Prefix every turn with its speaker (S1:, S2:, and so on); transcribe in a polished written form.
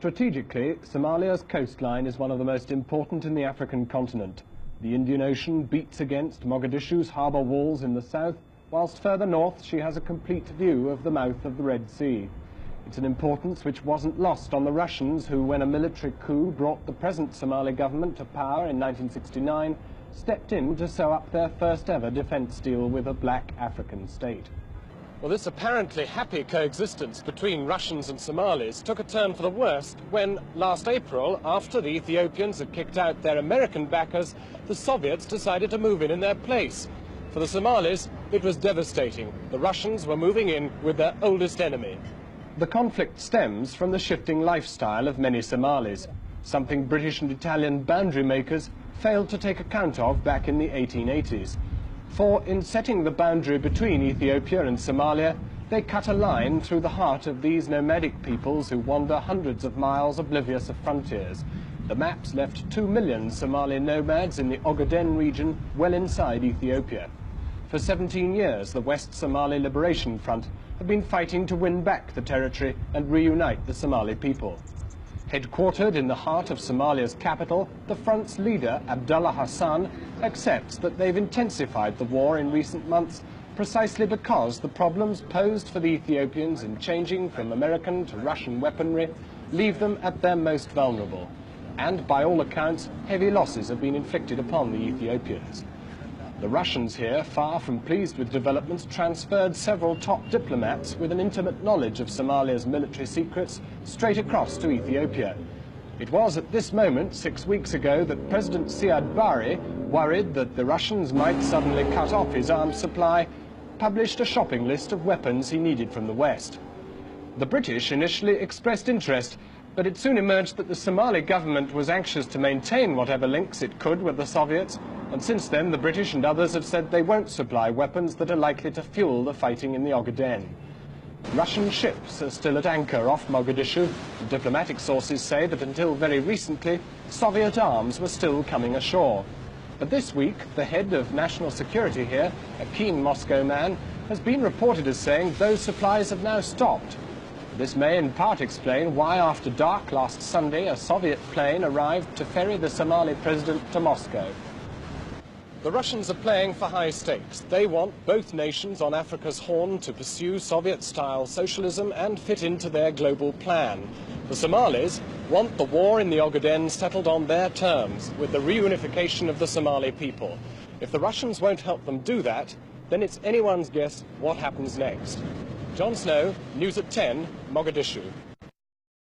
S1: Strategically, Somalia's coastline is one of the most important in the African continent. The Indian Ocean beats against Mogadishu's harbour walls in the south, whilst further north she has a complete view of the mouth of the Red Sea. It's an importance which wasn't lost on the Russians who, when a military coup brought the present Somali government to power in 1969, stepped in to sew up their first ever defence deal with a black African state. Well, this apparently happy coexistence between Russians and Somalis took a turn for the worst when, last April, after the Ethiopians had kicked out their American backers, the Soviets decided to move in their place. For the Somalis, it was devastating. The Russians were moving in with their oldest enemy. The conflict stems from the shifting lifestyle of many Somalis, something British and Italian boundary makers failed to take account of back in the 1880s. For in setting the boundary between Ethiopia and Somalia, they cut a line through the heart of these nomadic peoples who wander hundreds of miles oblivious of frontiers. The maps left 2 million Somali nomads in the Ogaden region well inside Ethiopia. For 17 years, the West Somali Liberation Front have been fighting to win back the territory and reunite the Somali people. Headquartered in the heart of Somalia's capital, the front's leader, Abdullah Hassan, accepts that they've intensified the war in recent months precisely because the problems posed for the Ethiopians in changing from American to Russian weaponry leave them at their most vulnerable. And by all accounts, heavy losses have been inflicted upon the Ethiopians. The Russians here, far from pleased with developments, transferred several top diplomats with an intimate knowledge of Somalia's military secrets straight across to Ethiopia. It was at this moment, 6 weeks ago, that President Siad Barre, worried that the Russians might suddenly cut off his arms supply, published a shopping list of weapons he needed from the West. The British initially expressed interest, but it soon emerged that the Somali government was anxious to maintain whatever links it could with the Soviets, and since then the British and others have said they won't supply weapons that are likely to fuel the fighting in the Ogaden. Russian ships are still at anchor off Mogadishu. Diplomatic sources say that until very recently, Soviet arms were still coming ashore. But this week, the head of national security here, a keen Moscow man, has been reported as saying those supplies have now stopped. This may in part explain why after dark last Sunday a Soviet plane arrived to ferry the Somali president to Moscow. The Russians are playing for high stakes. They want both nations on Africa's Horn to pursue Soviet-style socialism and fit into their global plan. The Somalis want the war in the Ogaden settled on their terms, with the reunification of the Somali people. If the Russians won't help them do that, then it's anyone's guess what happens next. John Snow, News at 10, Mogadishu.